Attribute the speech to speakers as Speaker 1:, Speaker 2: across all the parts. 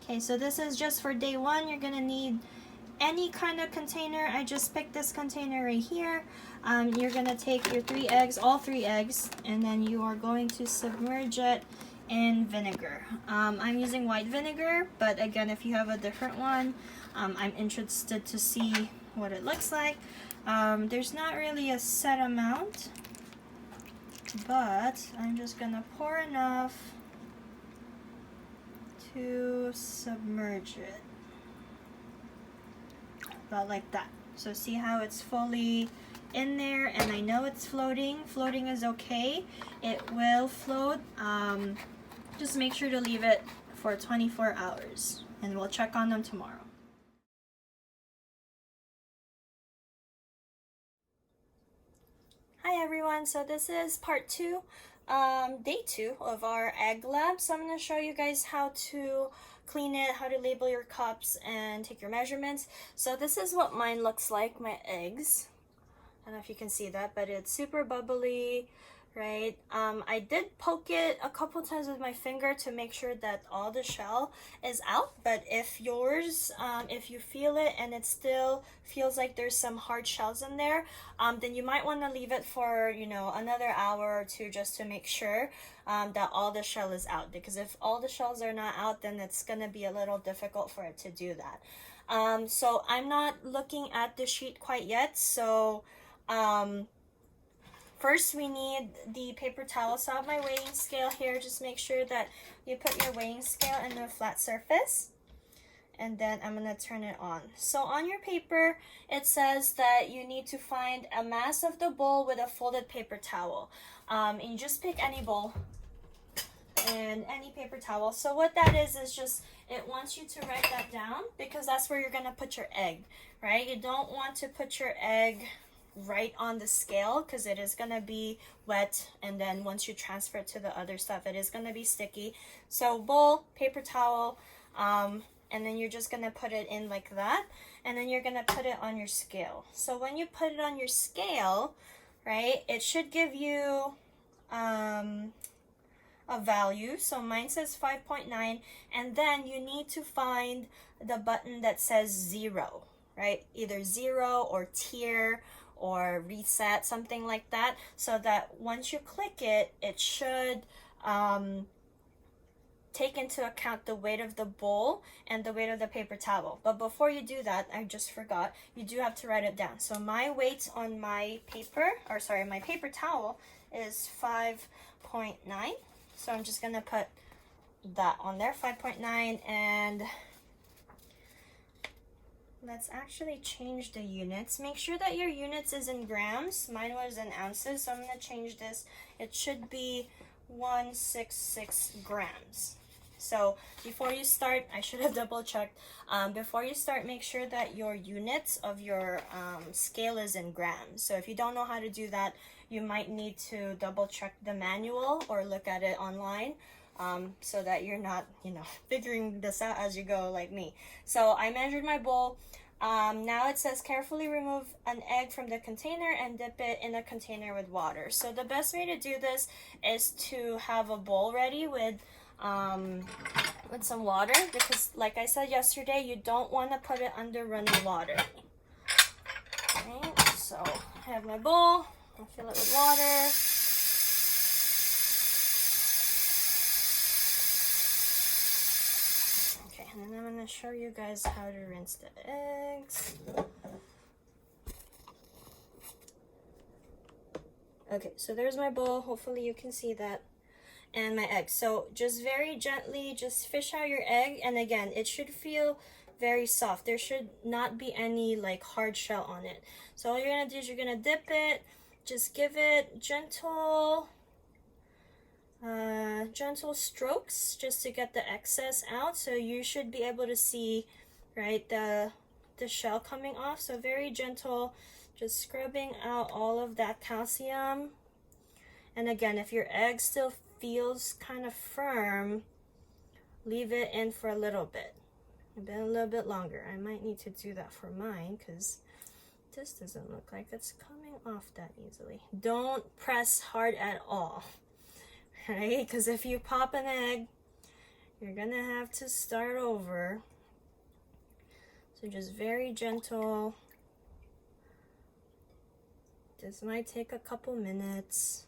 Speaker 1: Okay, so this is just for day one. You're gonna need any kind of container. I just picked this container right here. You're gonna take your 3 eggs, all 3 eggs, and then you are going to submerge it in vinegar. I'm using white vinegar, but again, if you have a different one, I'm interested to see what it looks like. There's not really a set amount, but I'm just gonna pour enough to submerge it. About like that. So see how it's fully in there, and I know it's floating. Floating is okay. It will float. Just make sure to leave it for 24 hours, and we'll check on them tomorrow. Hi everyone, so this is part 2, day 2 of our egg lab. So I'm going to show you guys how to clean it, how to label your cups, and take your measurements. So this is what mine looks like, my eggs. I don't know if you can see that, but it's super bubbly, right? I did poke it a couple times with my finger to make sure that all the shell is out, but if yours, if you feel it and it still feels like there's some hard shells in there, then you might want to leave it for, you know, another hour or 2 just to make sure that all the shell is out, because if all the shells are not out, then it's going to be a little difficult for it to do that. So I'm not looking at the sheet quite yet, so first we need the paper towel. So I have my weighing scale here. Just make sure that you put your weighing scale in a flat surface, and then I'm gonna turn it on. So on your paper it says that you need to find a mass of the bowl with a folded paper towel, and you just pick any bowl and any paper towel. So what that is just, it wants you to write that down, because that's where you're gonna put your egg, right? You don't want to put your egg right on the scale, because it is going to be wet, and then once you transfer it to the other stuff, it is going to be sticky. So bowl, paper towel, and then you're just going to put it in like that, and then you're going to put it on your scale. So when you put it on your scale, right, it should give you a value. So mine says 5.9, and then you need to find the button that says 0, right? Either 0 or tier or reset, something like that, so that once you click it, it should take into account the weight of the bowl and the weight of the paper towel. But before you do that, I just forgot, you do have to write it down. So my weight on my paper, or sorry, my paper towel is 5.9. So I'm just gonna put that on there, 5.9, and let's actually change the units. Make sure that your units is in grams. Mine was in ounces, so I'm going to change this. It should be 166 grams. So before you start, I should have double checked. Before you start, make sure that your units of your scale is in grams. So if you don't know how to do that, you might need to double check the manual or look at it online. So that you're not, you know, figuring this out as you go like me. So I measured my bowl. Now it says carefully remove an egg from the container and dip it in a container with water. So the best way to do this is to have a bowl ready with some water, because like I said yesterday, you don't want to put it under running water. Okay, so I have my bowl. I'll fill it with water. And then I'm going to show you guys how to rinse the eggs. Okay, so there's my bowl. Hopefully you can see that. And my eggs. So just very gently, just fish out your egg. And again, it should feel very soft. There should not be any like hard shell on it. So all you're going to do is you're going to dip it. Just give it gentle strokes just to get the excess out. So you should be able to see, right, the shell coming off. So very gentle, just scrubbing out all of that calcium. And again, if your egg still feels kind of firm, leave it in for a little bit, a little bit longer. I might need to do that for mine, because this doesn't look like it's coming off that easily. Don't press hard at all. Right? Because if you pop an egg, you're gonna have to start over. So just very gentle. This might take a couple minutes,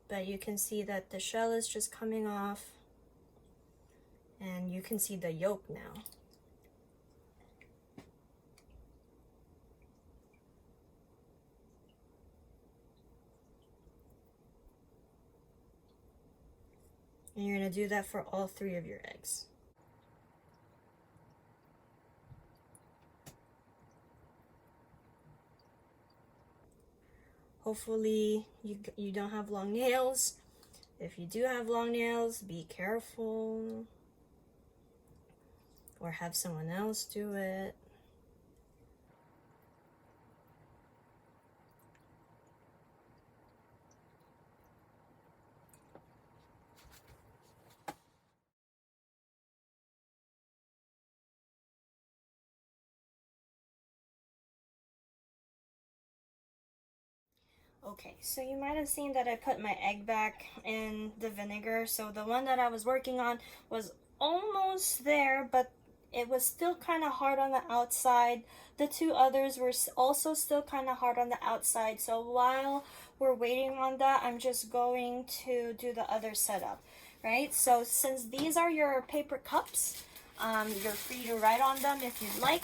Speaker 1: but you can see that the shell is just coming off, and you can see the yolk now. And you're gonna do that for all 3 of your eggs. Hopefully you don't have long nails. If you do have long nails, be careful. Or have someone else do it. Okay, so you might have seen that I put my egg back in the vinegar. So the one that I was working on was almost there, but it was still kind of hard on the outside. The 2 others were also still kind of hard on the outside. So while we're waiting on that, I'm just going to do the other setup, right? So since these are your paper cups, you're free to write on them if you'd like.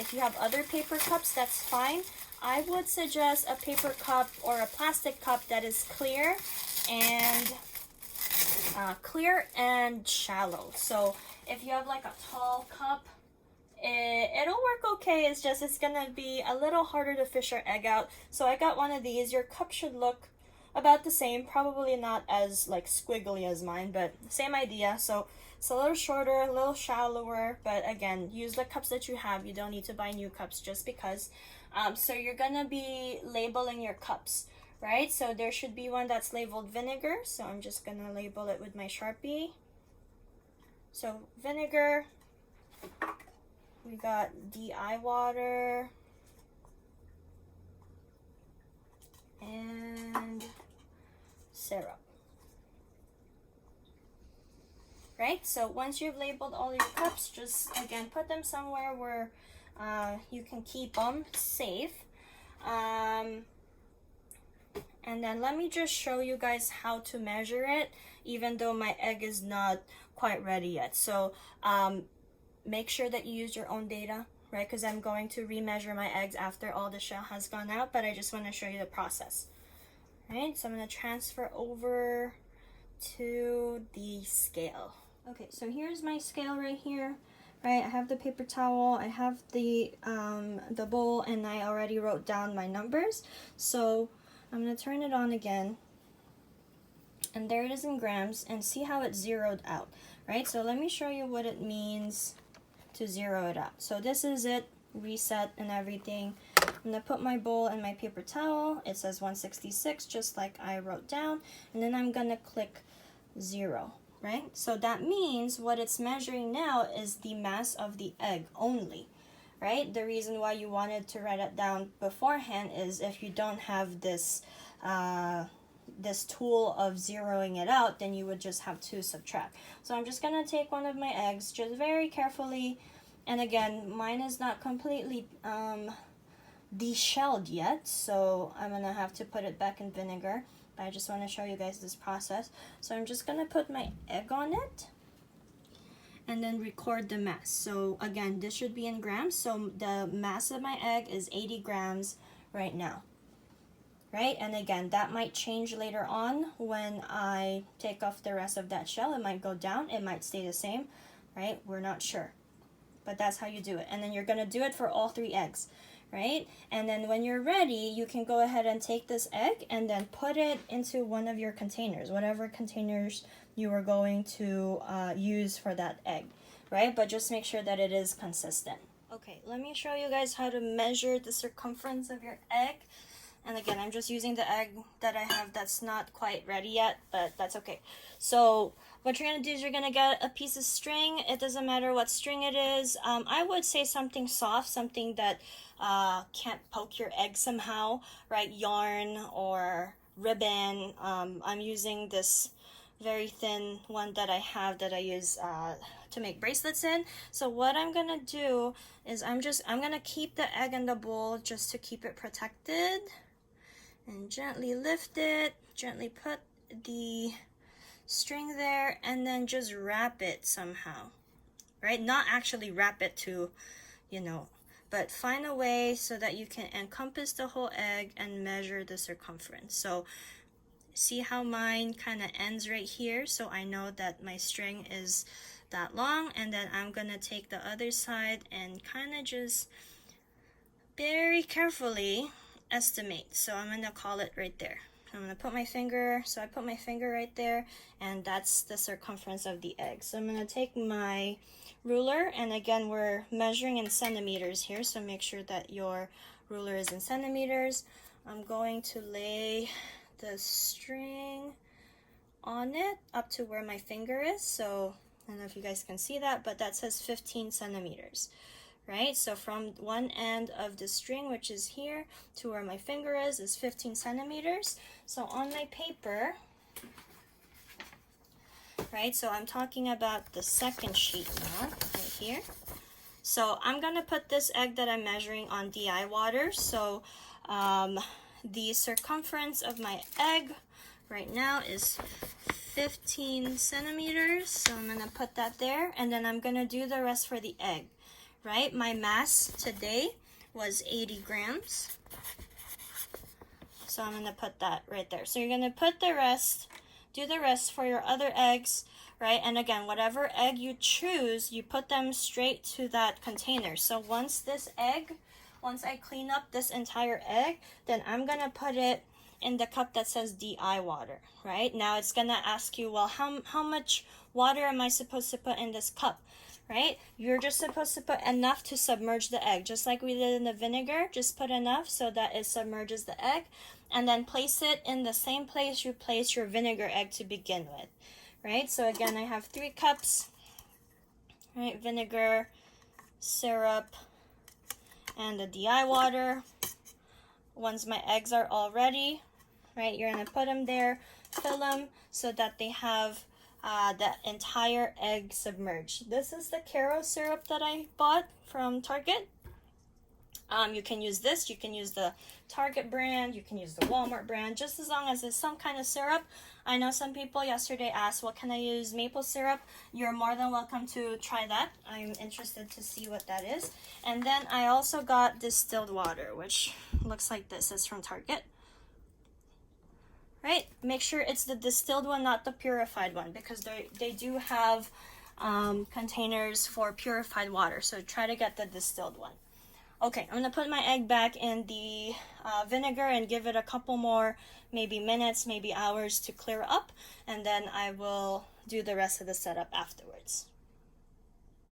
Speaker 1: If you have other paper cups, that's fine. I would suggest a paper cup or a plastic cup that is clear and shallow. So if you have like a tall cup, it'll work okay. It's just it's gonna be a little harder to fish your egg out. So I got one of these. Your cup should look about the same, probably not as like squiggly as mine, but same idea. So it's a little shorter, a little shallower, but again, use the cups that you have. You don't need to buy new cups just because. So you're gonna be labeling your cups, right? So there should be one that's labeled vinegar. So I'm just gonna label it with my Sharpie. So vinegar, we got DI water, and syrup. Right? So once you've labeled all your cups, just again put them somewhere where you can keep them safe. And then let me just show you guys how to measure it, even though my egg is not quite ready yet. So make sure that you use your own data, right? Because I'm going to remeasure my eggs after all the shell has gone out, but I just want to show you the process. Right? So I'm going to transfer over to the scale. Okay, so here's my scale right here. Right, I have the paper towel, I have the bowl, and I already wrote down my numbers. So I'm gonna turn it on again, and there it is in grams, and see how it's zeroed out, right? So let me show you what it means to zero it out. So this is it, reset and everything. I'm gonna put my bowl and my paper towel. It says 166, just like I wrote down, and then I'm gonna click 0. Right? So that means what it's measuring now is the mass of the egg only, right? The reason why you wanted to write it down beforehand is if you don't have this this tool of zeroing it out, then you would just have to subtract. So I'm just gonna take one of my eggs just very carefully, and again, mine is not completely deshelled yet, so I'm gonna have to put it back in vinegar. I just want to show you guys this process. So I'm just going to put my egg on it and then record the mass. So again, this should be in grams. So the mass of my egg is 80 grams right now. Right? And again, that might change later on when I take off the rest of that shell. It might go down. It might stay the same. Right? We're not sure. But that's how you do it. And then you're going to do it for all 3 eggs. Right? And then when you're ready, you can go ahead and take this egg and then put it into one of your containers, whatever containers you are going to use for that egg, right? But just make sure that it is consistent. Okay, let me show you guys how to measure the circumference of your egg. And again, I'm just using the egg that I have that's not quite ready yet, but that's okay. So what you're going to do is you're going to get a piece of string. It doesn't matter what string it is. I would say something soft, something that can't poke your egg somehow, right? Yarn or ribbon. I'm using this very thin one that I have that I use to make bracelets in. So what I'm gonna do is I'm gonna keep the egg in the bowl just to keep it protected, and gently lift it, gently put the string there, and then just wrap it somehow, right? Not actually wrap it to, you know, but find a way so that you can encompass the whole egg and measure the circumference. So see how mine kind of ends right here, so I know that my string is that long, and then I'm gonna take the other side and kind of just very carefully estimate. So I'm gonna call it right there. I'm gonna put my finger, so I put my finger right there, and that's the circumference of the egg. So I'm gonna take my ruler, and again, we're measuring in centimeters here, so make sure that your ruler is in centimeters. I'm going to lay the string on it up to where my finger is. So I don't know if you guys can see that, but that says 15 centimeters, right? So from one end of the string, which is here, to where my finger is 15 centimeters. So on my paper, right, so I'm talking about the second sheet now, right here. So I'm gonna put this egg that I'm measuring on DI water. So the circumference of my egg right now is 15 centimeters. So I'm gonna put that there, and then I'm gonna do the rest for the egg, right? My mass today was 80 grams. So I'm gonna put that right there. So you're gonna put the rest, do the rest for your other eggs, right? And again, whatever egg you choose, you put them straight to that container. So once I clean up this entire egg, then I'm gonna put it in the cup that says DI water, right? Now it's gonna ask you, well, how much water am I supposed to put in this cup, right? You're just supposed to put enough to submerge the egg, just like we did in the vinegar. Just put enough so that it submerges the egg, and then place it in the same place you place your vinegar egg to begin with, right? So again, I have 3 cups, right? Vinegar, syrup, and the DI water. Once my eggs are all ready, right, you're gonna put them there, fill them so that they have the entire egg submerged. This is the Karo syrup that I bought from Target. You can use this, you can use the Target brand, you can use the Walmart brand, just as long as it's some kind of syrup. I know some people yesterday asked, well, can I use maple syrup? You're more than welcome to try that. I'm interested to see what that is. And then I also got distilled water, which looks like this. It's from Target. Right? Make sure it's the distilled one, not the purified one, because they do have containers for purified water. So try to get the distilled one. Okay, I'm gonna put my egg back in the vinegar and give it a couple more, maybe minutes, maybe hours to clear up, and then I will do the rest of the setup afterwards.